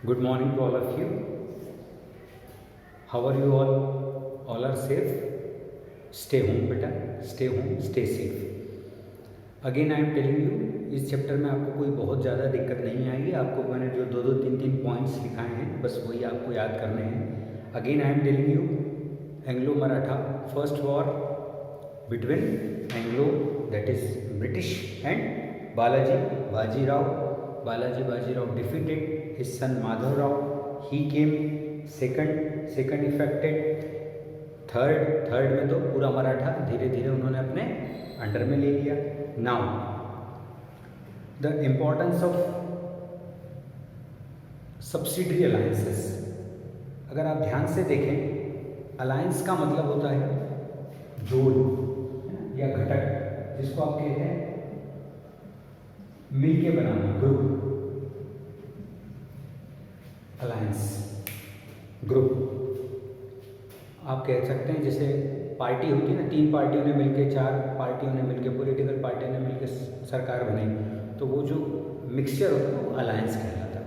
Good morning to all of you. How are you all? All are safe? Stay home beta. Stay home, stay safe. Again I am telling you, इस chapter में आपको कोई बहुत ज़्यादा दिक्कत नहीं आएगी. आपको मैंने जो दो तीन पॉइंट्स लिखाए हैं बस वही आपको याद करने हैं. Again I am telling you, Anglo Maratha first war between Anglo that is British and Balaji Bajirao defeated his son Madhavrao. He came second affected. Third में तो पूरा मराठा धीरे धीरे उन्होंने अपने अंडर में ले लिया. Now the importance of subsidiary alliances. अगर आप ध्यान से देखें, अलायंस का मतलब होता है जोड़ या घटक, जिसको आप कहते हैं मिलके बनाना, ग्रुप. अलायंस ग्रुप आप कह सकते हैं जैसे पार्टी होती है ना, 3 पार्टियों ने मिलकर, 4 पार्टियों ने मिलकर, पॉलिटिकल पार्टियों ने मिलकर सरकार बनाई, तो वो जो मिक्सचर होता है वो अलायंस कहलाता है.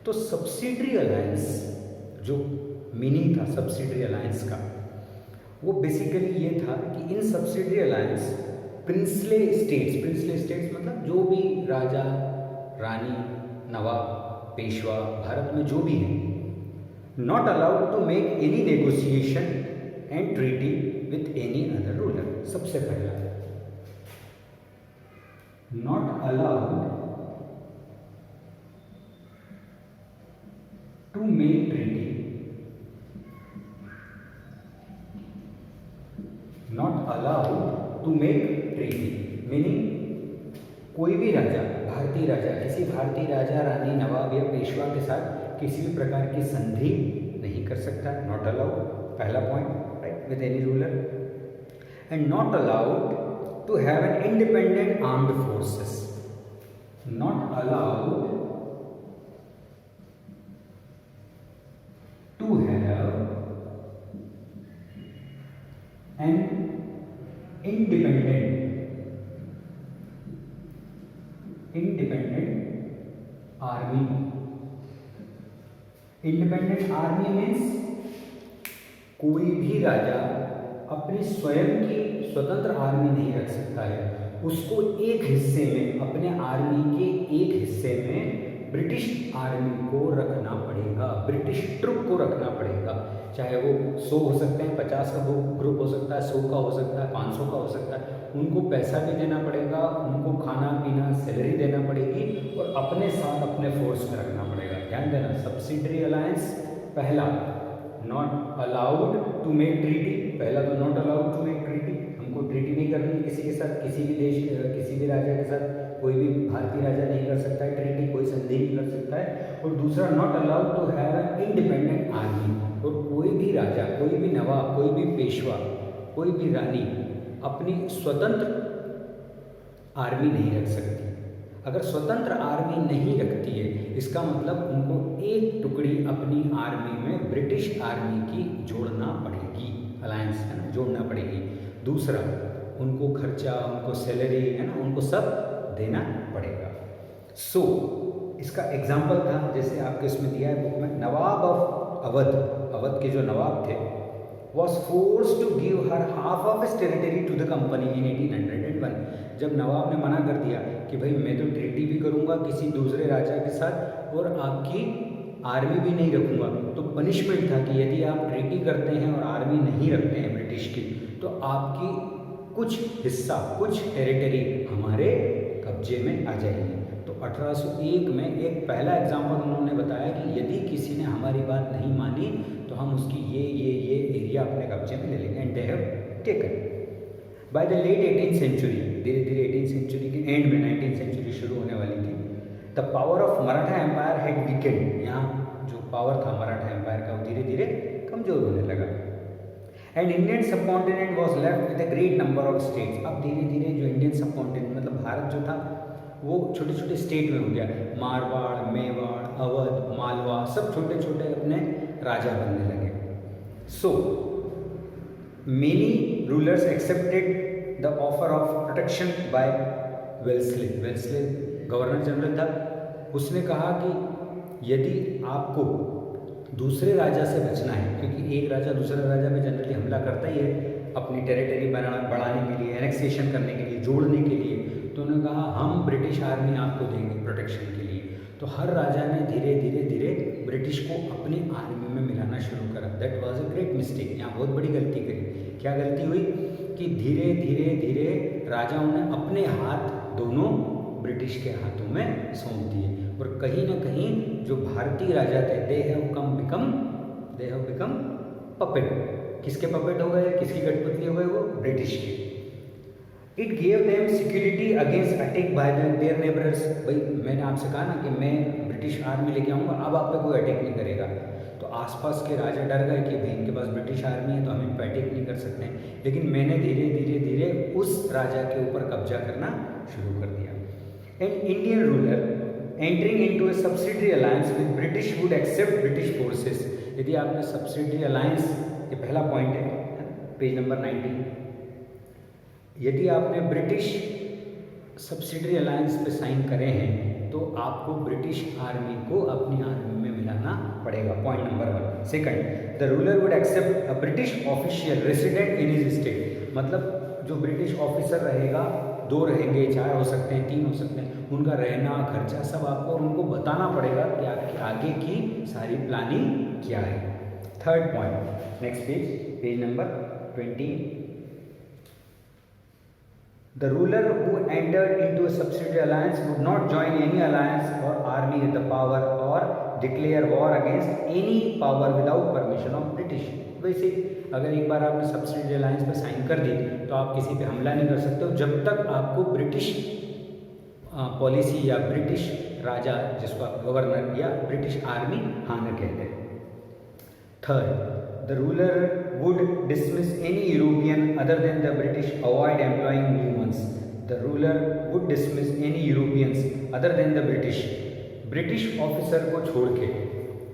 तो सब्सिडरी अलायंस, जो मीनिंग था सब्सिडरी अलायंस का, वो बेसिकली ये था कि इन सब्सिडरी अलायंस प्रिंसले स्टेट्स मतलब जो भी राजा रानी नवाब पेशवा भारत में जो भी है, not allowed to make any negotiation and treaty with any other ruler. सबसे पहला, not allowed to make treaty, not allowed to make treaty meaning कोई भी राजा, भारतीय राजा, किसी भारतीय राजा रानी नवाब या पेशवा के साथ किसी भी प्रकार की संधि नहीं कर सकता. नॉट अलाउड, पहला point, right, with any ruler. And not allowed to have an independent armed forces. Not allowed to have an independent army. Independent army means कोई भी राजा अपनी स्वयं की स्वतंत्र आर्मी नहीं रख सकता है. उसको एक हिस्से में, अपने आर्मी के एक हिस्से में ब्रिटिश आर्मी को रखना पड़ेगा, ब्रिटिश ट्रुप को रखना पड़ेगा. चाहे वो 100 हो सकते हैं, 50 का ग्रुप हो सकता है, 100 का हो सकता है, 500 का हो सकता है. उनको पैसा भी देना पड़ेगा, उनको खाना पीना सैलरी देना पड़ेगी और अपने साथ अपने फोर्स में रखना पड़ेगा. ध्यान देना, सब्सिडरी अलायंस पहला, not allowed to make treaty. पहला तो not allowed to make treaty, हमको ट्रीटी नहीं करनी किसी के साथ, किसी भी देश, किसी भी राजा के साथ. कोई भी भारतीय राजा नहीं कर सकता है ट्रीटी, कोई संधि नहीं कर सकता है. और दूसरा, not allowed to have an independent army. और कोई भी राजा, कोई भी नवाब, कोई भी पेशवा, कोई भी रानी अपनी स्वतंत्र आर्मी नहीं रख सकती. अगर स्वतंत्र आर्मी नहीं रखती है, इसका मतलब उनको एक टुकड़ी अपनी आर्मी में ब्रिटिश आर्मी की जोड़ना पड़ेगी. अलायंस है ना, जोड़ना पड़ेगी. दूसरा, उनको खर्चा, उनको सैलरी है ना, उनको सब देना पड़ेगा. सो इसका एग्जाम्पल था, जैसे आपके इसमें दिया है बुक में, नवाब ऑफ अवध के जो नवाब थे, was forced to give her half of his territory to the company in 1801. जब नवाब ने मना कर दिया कि भाई मैं तो ट्रीटी भी करूंगा किसी दूसरे राजा के साथ और आपकी आर्मी भी नहीं रखूंगा, तो पनिशमेंट था कि यदि आप ट्रीटी करते हैं और आर्मी नहीं रखते हैं ब्रिटिश की, तो आपकी कुछ हिस्सा, कुछ टेरिटरी हमारे कब्जे में आ जाएगी. तो 1801 में एक पहला एग्जाम्पल उन्होंने बताया कि यदि किसी ने हमारी बात नहीं मानी तो हम उसकी ये एरिया अपने कब्जे में ले लेंगे. And they have taken. By the late 18th century, धीरे धीरे 18th सेंचुरी के एंड में 19th सेंचुरी शुरू होने वाली थी, the power of Maratha empire had weakened. यहाँ जो पावर था मराठा एम्पायर का वो धीरे धीरे कमजोर होने लगा. And Indian subcontinent was left with a great number of states. अब धीरे धीरे जो इंडियन सबकॉन्टिनेंट मतलब भारत जो था वो छोटे छोटे स्टेट में हो गया. मारवाड़, मेवाड़, अवध, मालवा, सब छोटे छोटे अपने राजा बनने लगे. So many rulers accepted the offer of protection bye Wellesley. Wellesley governor general था, उसने कहा कि यदि आपको दूसरे राजा से बचना है, क्योंकि एक राजा दूसरे राजा पे जनरली हमला करता ही है अपनी टेरिटरी बढ़ाने के लिए, एनेक्सेशन करने के लिए, जोड़ने के लिए, तो उन्होंने कहा हम ब्रिटिश आर्मी आपको देंगे प्रोटेक्शन के लिए। तो हर राजा ने धीरे धीरे धीरे ब्रिटिश को अपनी आर्मी में मिलाना शुरू करा। That was a great mistake. यहाँ बहुत बड़ी गलती करी। क्या गलती हुई कि धीरे धीरे धीरे राजाओं ने अपने हाथ दोनों ब्रिटिश के हाथों में सौंप दिए, और कहीं ना कहीं जो भारतीय राजा थे दे हैव बिकम पपेट। किसके पपेट हो गए, किसकी कठपुतली हो गए? वो ब्रिटिश के। It gave them security against attack by there neighbours. भाई मैंने आपसे कहा ना कि मैं ब्रिटिश आर्मी लेके आऊँगा, अब आप पे कोई अटैक नहीं करेगा। तो आसपास के राजा डर गए कि भाई इनके पास ब्रिटिश आर्मी है तो हम इन पर अटैक नहीं कर सकते हैं। लेकिन मैंने धीरे धीरे धीरे उस राजा के ऊपर कब्जा करना शुरू कर दिया। An Indian ruler entering into a subsidiary alliance with British would accept British forces. यदि आपने सब्सिडरी अलायंस, ये पहला पॉइंट है पेज नंबर 90, यदि आपने ब्रिटिश सब्सिडरी अलायंस पे साइन करे हैं तो आपको ब्रिटिश आर्मी को अपनी आर्मी में मिलाना पड़ेगा। Point number 1। Second, the ruler would accept a British official resident in his state. मतलब जो ब्रिटिश ऑफिसर रहेगा, 2 रहेंगे, 4 हो सकते हैं, 3 हो सकते हैं, उनका रहना खर्चा सब आपको उनको बताना पड़ेगा कि आपकी आगे की सारी प्लानिंग क्या है। Third point, next page number 20। The ruler who entered into a subsidiary alliance would not join any alliance or army with the power or declare war against any power without permission of British। वैसे अगर एक बार आपने subsidiary alliance पे sign कर दी तो आप किसी पे हमला नहीं कर सकते हो जब तक आपको ब्रिटिश पॉलिसी या ब्रिटिश राजा, जिसको आप गवर्नर या ब्रिटिश आर्मी हाँ न कहते हैं। Third, the ruler would dismiss any European other than the British, avoid employing new ones। The ruler would dismiss any Europeans other than the British। British officer को छोड़ के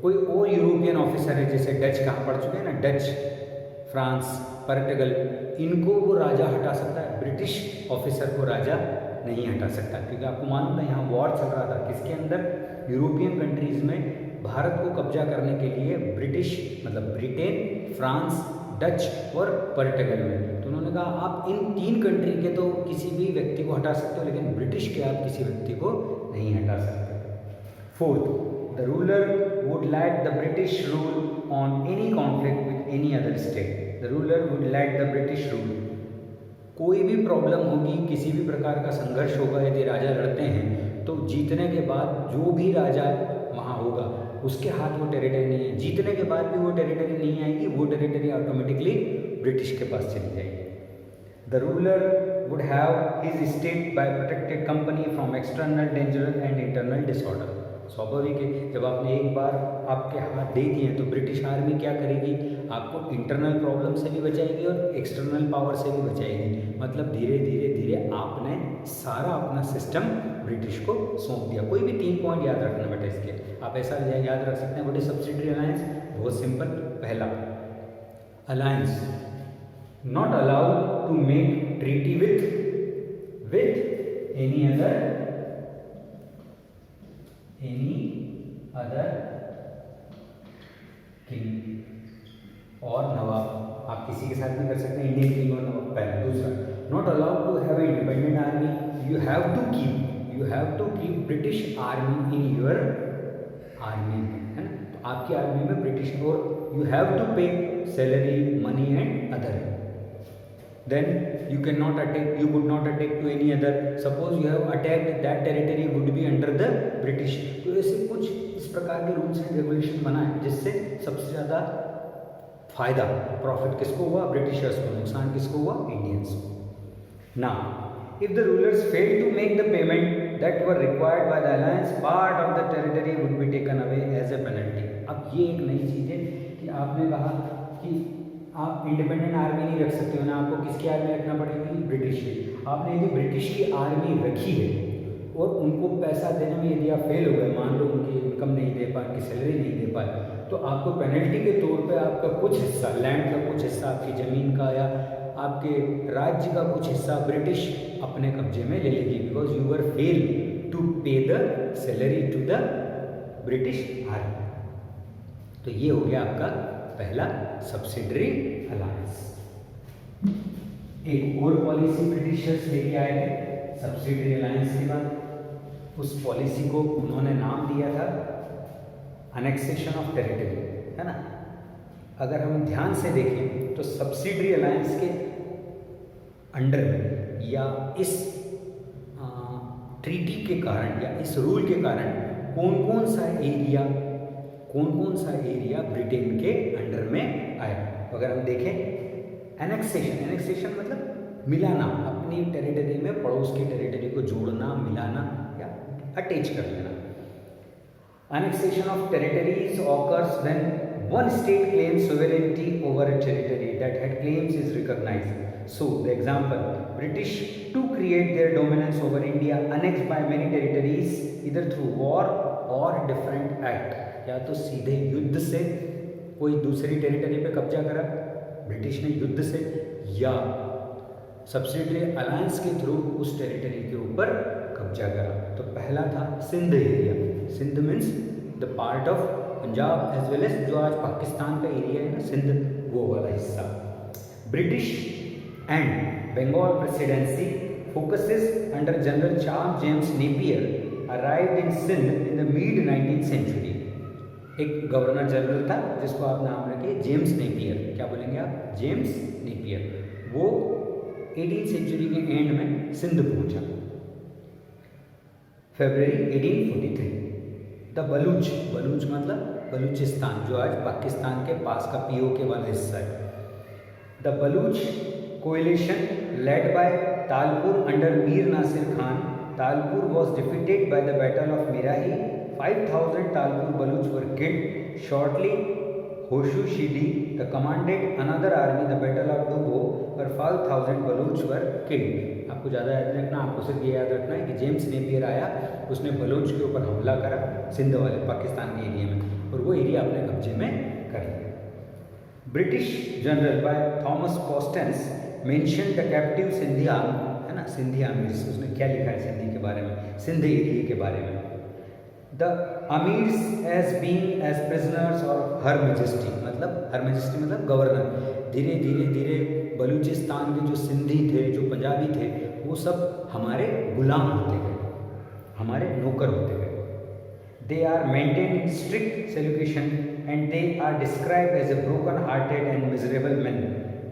कोई और यूरोपियन ऑफिसर है, जैसे डच कहाँ पढ़ चुके हैं ना, डच, फ्रांस, पर्तगल, इनको वो राजा हटा सकता है, ब्रिटिश ऑफिसर को राजा नहीं हटा सकता। क्योंकि आपको मालूम है यहाँ वॉर चल रहा था किसके अंदर, यूरोपियन कंट्रीज़ में भारत को कब्जा करने के लिए ब्रिटिश, मतलब ब्रिटेन, फ्रांस, डच और पर्तगल में। तो उन्होंने कहा आप इन 3 कंट्री के तो किसी भी व्यक्ति को हटा सकते हो, लेकिन ब्रिटिश के आप किसी व्यक्ति को नहीं हटा सकते। Fourth, the ruler would let the British rule on any conflict with any other state. The ruler would let the British rule. कोई भी प्रॉब्लम होगी, किसी भी प्रकार का संघर्ष होगा, यदि राजा लड़ते हैं तो जीतने के बाद जो भी राजा वहाँ होगा उसके हाथ वो टेरिटरी नहीं है, जीतने के बाद भी वो टेरिटरी नहीं आएगी, वो टेरिटरी ऑटोमेटिकली ब्रिटिश के पास चली जाएगी। The ruler would have his state by protected company from external danger and internal disorder. स्वाभाविक है, जब आपने एक बार आपके हाथ दे दिए तो ब्रिटिश आर्मी क्या करेगी, आपको इंटरनल प्रॉब्लम से भी बचाएगी और एक्सटर्नल पावर से भी बचाएगी। मतलब धीरे धीरे धीरे आपने सारा अपना सिस्टम ब्रिटिश को सौंप दिया। कोई भी 3 पॉइंट याद रखना बेटा इसके, आप ऐसा याद रख सकते हैं। What is subsidiary alliance? बहुत सिंपल। पहला, alliance not allowed to make treaty with any other king और नवाब। आप किसी के साथ नहीं कर सकते, इंडियन किंग और नवाब। पहला। दूसरा, not allowed to have independent army. You have to keep British army in your army, है ना। तो आपकी आर्मी में ब्रिटिश, और you have to pay salary, money and other. Then you could not attack to any other. Suppose you have attacked, that territory would be under the British। तो ऐसे कुछ इस प्रकार के रूल्स एंड रेगुलेशन बनाए जिससे सबसे ज़्यादा फायदा, प्रॉफिट किसको हुआ? ब्रिटिशर्स को। नुकसान किसको हुआ? इंडियंस को। Now if the rulers fail to make the payment that were required by the alliance, part of the territory would be taken away as a penalty. अब ये एक नई चीज़ है कि आपने कहा कि आप इंडिपेंडेंट आर्मी नहीं रख सकते हो ना, आपको किसकी आर्मी रखना पड़ेगी? ब्रिटिश की। आपने यदि ब्रिटिश की आर्मी रखी है और उनको पैसा देने में यदि आप फेल हो गए, मान लो उनकी इनकम नहीं दे पाए, उनकी सैलरी नहीं दे पाए, तो आपको पेनल्टी के तौर पे आपका कुछ हिस्सा, लैंड का कुछ हिस्सा, आपकी ज़मीन का या आपके राज्य का कुछ हिस्सा ब्रिटिश अपने कब्जे में ले लेगी, because you were fail to pay the salary to the British army. तो ये हो गया आपका पहला सब्सिडरी अलायंस। एक और पॉलिसी ब्रिटिशर्स लेके आए थे सब्सिडरी अलायंस के बाद। उस पॉलिसी को उन्होंने नाम दिया था अनेक्सेशन ऑफ टेरिटरी, है ना। अगर हम ध्यान से देखें तो सब्सिडरी अलायंस के अंडर में या इस ट्रीटी के कारण या इस रूल के कारण कौन कौन सा एरिया ब्रिटेन के अंडर में आया। तो अगर हम देखें एनेक्सेशन मतलब मिलाना, अपनी टेरिटरी में पड़ोस की टेरिटरी को जोड़ना, मिलाना या अटैच कर लेना। Annexation of territories occurs when one state claims sovereignty over a territory that had claims is recognized. So, the example, British to create their dominance over India annexed by many territories either through war or different act. या तो सीधे युद्ध से कोई दूसरी territory पे कब्जा करा ब्रिटिश ने युद्ध से, या सब्सिडरी अलायंस के थ्रू उस टेरिटरी के ऊपर कब्जा करा। तो पहला था Sindh area. Sindh means the part of Punjab as well as जो आज पाकिस्तान का एरिया है ना, सिंध, वो वाला हिस्सा। British and Bengal presidency forces under general Charles James Napier arrived in Sindh in the mid 19th century. एक गवर्नर जनरल था जिसको आप नाम रखिए जेम्स नेपियर। क्या बोलेंगे आप? James Napier. वो 18th सेंचुरी के एंड में सिंध पहुंचा, फरवरी 1843। द बलूच मतलब बलूचिस्तान जो आज पाकिस्तान के पास का पीओके वाला हिस्सा है। The Baloch coalition led by Talpur under Mir Nasir Khan. Talpur was defeated by the battle of मिराही। 5000 Talpur Baloch were killed shortly. Hoshu Sheedi the commanded another army the battle of Dubba और 5000 बलूच वर किल्ड। आपको ज़्यादा याद रखना, आपको सिर्फ ये याद रखना है कि जेम्स नेपियर आया, उसने बलूच के ऊपर हमला करा सिंध वाले पाकिस्तान के एरिया में, और वो एरिया अपने कब्जे में कर लिया। British general by Thomas Postans mention the captive Sindhi army, है ना, सिंधी आर्मीज। उसने क्या लिखा है सिंधी के बारे में, सिंध एरिया के बारे में? The amirs as being as prisoners of her majesty, मतलब हर मेजेस्टी मतलब गवर्नर। धीरे धीरे बलूचिस्तान के जो सिंधी थे, जो पंजाबी थे, वो सब हमारे गुलाम होते गए, हमारे नौकर होते गए। They are maintain strict seclusion and they are describe as a broken hearted and miserable man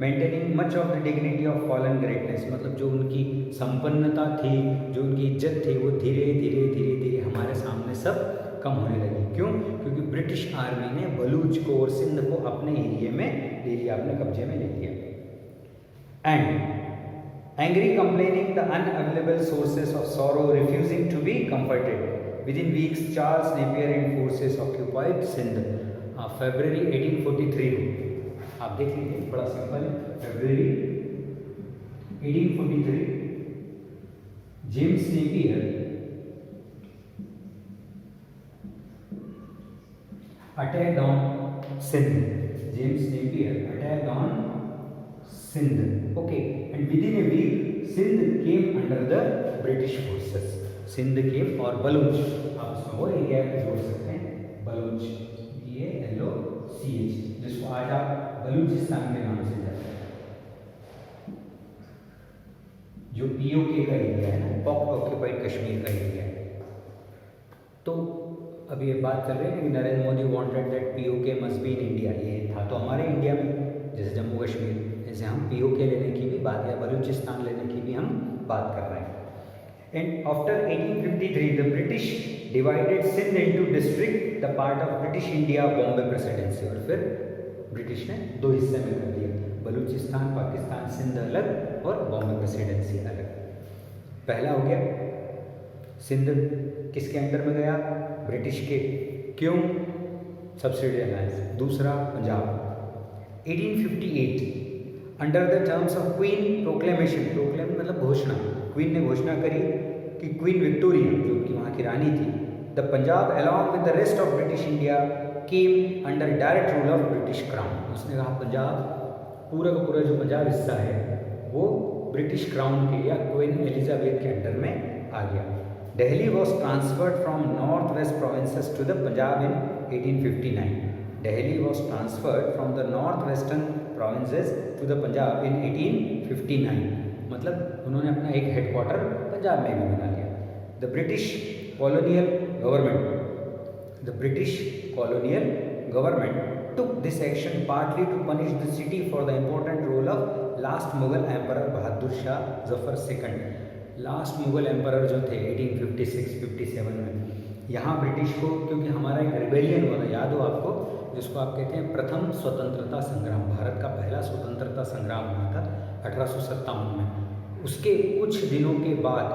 maintaining much of the dignity of fallen greatness. मतलब जो उनकी संपन्नता थी, जो उनकी इज्जत थी, वो धीरे धीरे हमारे सामने सब कम होने लगी। क्यों? क्योंकि ब्रिटिश आर्मी ने बलूच को और सिंध को अपने एरिया में ले लिया, अपने कब्जे में ले लिया। And angry complaining the unavailable sources of sorrow refusing to be comforted within weeks Charles Napier and forces occupied Sindh. फरवरी 1843 आप देख लीजिए, बड़ा सिंपल है। फरवरी 1843 James Napier attacked on Sindh. James Napier attacked on Sindh. Okay, and within a week, Sindh came under the British forces. Sindh came और बलूच, आप इसमें वो एरिया जोड़ सकते हैं, बलूच, BALOCH, जिसको आज आप बलूचिस्तान के नाम से जानते हैं, जो POK का एरिया है ना, पॉक ऑक्यूपाइड कश्मीर का एरिया है। तो अभी ये बात कर रहे हैं कि Narendra Modi wanted that PoK must be in India. ये था तो हमारे इंडिया में, जैसे जम्मू कश्मीर, जैसे हम पीओके लेने की भी बात या बलूचिस्तान लेने की भी हम बात कर रहे हैं। And after 1853 the British divided Sindh into district the part of British India Bombay presidency. और फिर ब्रिटिश ने दो हिस्से में कर दिया, बलूचिस्तान पाकिस्तान, सिंध अलग और बॉम्बे प्रेसिडेंसी अलग। पहला हो गया सिंध किसके अंडर में गया? ब्रिटिश के। क्यों? Subsidy alliance. दूसरा Punjab. 1858 under the terms of queen proclamation, proclaim मतलब घोषणा, क्वीन ने घोषणा करी कि क्वीन विक्टोरिया जो कि वहाँ की रानी थी, the Punjab along with the rest of British India came under direct rule of British crown. उसने कहा पंजाब पूरा का पूरा जो पंजाब हिस्सा है वो ब्रिटिश क्राउन के या क्वीन एलिजाबेथ के अंडर में आ गया। Delhi was transferred from northwest provinces to the Punjab in 1859. Delhi was transferred from the northwestern provinces to the Punjab in 1859. मतलब उन्होंने अपना एक हेडक्वार्टर पंजाब में भी बना लिया. The British colonial government took this action partly to punish the city for the important role of last Mughal emperor Bahadur Shah Zafar II. Last Mughal emperor जो थे 1856-57 में, यहाँ ब्रिटिश को, क्योंकि हमारा एक रिबेलियन हुआ था, याद हो आपको, जिसको आप कहते हैं प्रथम स्वतंत्रता संग्राम, भारत का पहला स्वतंत्रता संग्राम हुआ था 1857 में. उसके कुछ दिनों के बाद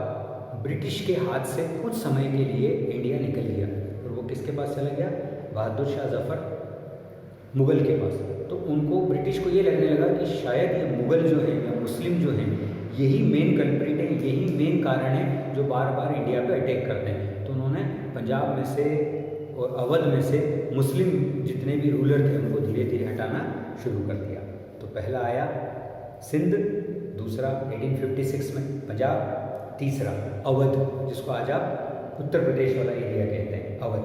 ब्रिटिश के हाथ से कुछ समय के लिए इंडिया निकल गया और वो किसके पास चला गया? बहादुर शाह जफर मुग़ल के पास. तो उनको, ब्रिटिश को ये लगने लगा कि शायद ये मुग़ल जो है या मुस्लिम जो हैं, यही मेन कल्प्रिट है, यही मेन कारण है जो बार बार इंडिया पे अटैक करते हैं. तो उन्होंने पंजाब में से और अवध में से मुस्लिम जितने भी रूलर थे उनको धीरे धीरे हटाना शुरू कर दिया. तो पहला आया सिंध, दूसरा 1856 में पंजाब, तीसरा अवध, जिसको आज आप उत्तर प्रदेश वाला एरिया कहते हैं, Awadh.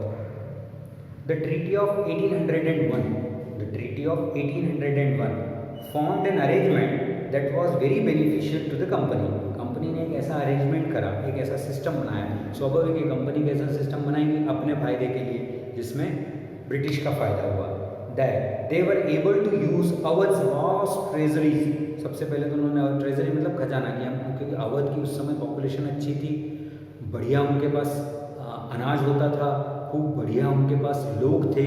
The treaty of 1801 formed an arrangement that was very beneficial to the company. Company ने एक ऐसा अरेंजमेंट करा, एक ऐसा सिस्टम बनाया. स्वाभाविक है, कंपनी कैसा सिस्टम बनाएंगी अपने फायदे के लिए, जिसमें ब्रिटिश का फायदा हुआ. That they were able to use Awadh's vast treasuries. सबसे पहले तो उन्होंने ट्रेजरी मतलब खजाना किया, क्योंकि अवध की उस समय पॉपुलेशन अच्छी थी, बढ़िया उनके पास अनाज होता था, खूब बढ़िया उनके पास लोग थे,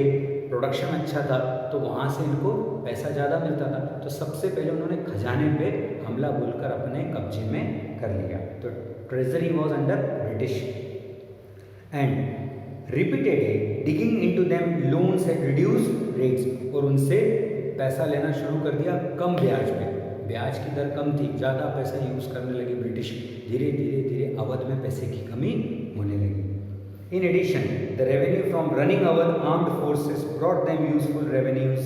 प्रोडक्शन अच्छा था, तो वहाँ से इनको पैसा ज़्यादा मिलता था. तो सबसे पहले उन्होंने खजाने पे हमला बोलकर अपने कब्जे में कर लिया. तो treasury was under British and repeatedly digging into them loans at reduced rates. और उनसे पैसा लेना शुरू कर दिया कम ब्याज पे. ब्याज की दर कम थी, ज़्यादा पैसा यूज़ करने लगे ब्रिटिश. धीरे धीरे धीरे अवध में पैसे की कमी होने लगी. In addition, the revenue from running Awadh armed forces brought them useful revenues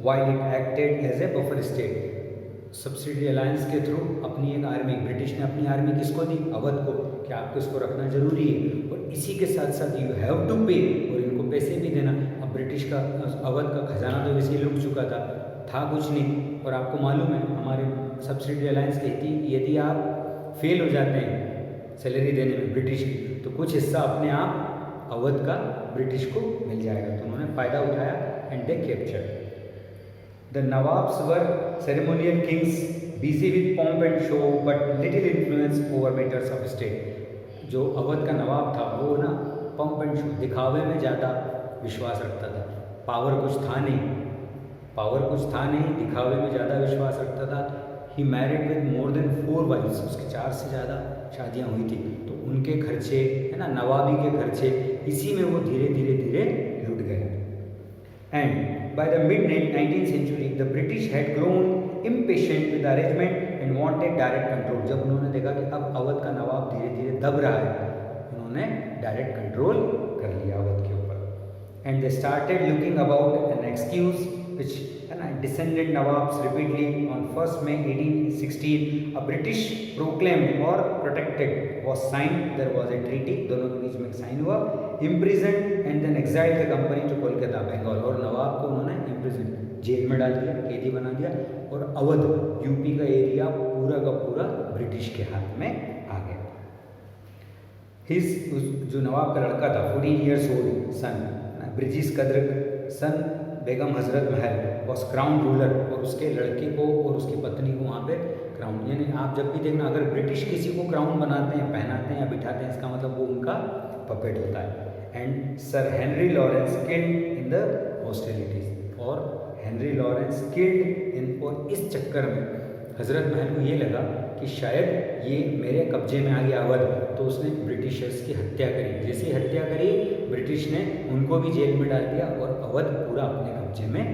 while it acted as a buffer state. Subsidy alliance के थ्रू अपनी एक आर्मी, ब्रिटिश ने अपनी आर्मी किसको दी? अवध को, कि आपको इसको रखना जरूरी है और इसी के साथ साथ यू हैव टू पे, और इनको पैसे भी देना. अब ब्रिटिश का अवध का खजाना तो वैसे ही लुट चुका था कुछ नहीं. और आपको मालूम है हमारे सब्सिडी अलायंस कहती है यदि आप फेल हो जाते हैं सैलरी देने में ब्रिटिश की, तो कुछ हिस्सा अपने आप अवध का ब्रिटिश को मिल जाएगा. तो उन्होंने फ़ायदा उठाया and they capture. The nawabs were ceremonial kings busy with pomp and show but little influence over matters of state. जो अवध का नवाब था वो ना पंप एंड शो, दिखावे में ज़्यादा विश्वास रखता था. पावर कुछ था नहीं, दिखावे में ज़्यादा विश्वास रखता था. He married with more than 4 wives. उसकी 4 से ज़्यादा शादियाँ हुई थी. तो उनके खर्चे है ना, नवाबी के खर्चे, इसी में वो धीरे धीरे लुट गए. And by the mid 19th century the British had grown impatient with arrangement and wanted direct control. जब उन्होंने देखा कि अब अवध का नवाब धीरे धीरे दब रहा है, उन्होंने डायरेक्ट कंट्रोल कर लिया अवध के ऊपर. And they started looking about an excuse which descended Nawabs repeatedly. On 1st May 1816 a British proclaimed or protected was signed. There was a treaty, दोनों के बीच में साइन हुआ. imprisoned and then exiled the company to Kolkata, Bengal. और नवाब को उन्होंने imprisoned, jail में डाल दिया, कैदी बना दिया. और अवध यूपी का एरिया पूरा का पूरा ब्रिटिश के हाथ में आ गया. जो नवाब का लड़का था 14 years old सन ब्रिजिस कद्र सन Begum Hazrat Mahal was crown ruler. और उसके लड़के को और उसकी पत्नी को वहाँ पे क्राउन, यानी आप जब भी देखना अगर ब्रिटिश किसी को क्राउन बनाते हैं, पहनाते हैं या बिठाते हैं, इसका मतलब वो उनका पपेट होता है. And sir Henry Lawrence killed in the hostilities. और हेनरी लॉरेंस किल्ड इन, और इस चक्कर में हजरत महल को ये लगा कि शायद ये मेरे कब्जे में आ गया अवध, तो उसने ब्रिटिशर्स की हत्या करी. जैसे ही हत्या करी, ब्रिटिश ने उनको भी जेल में डाल दिया और अवध पूरा अपने कब्जे में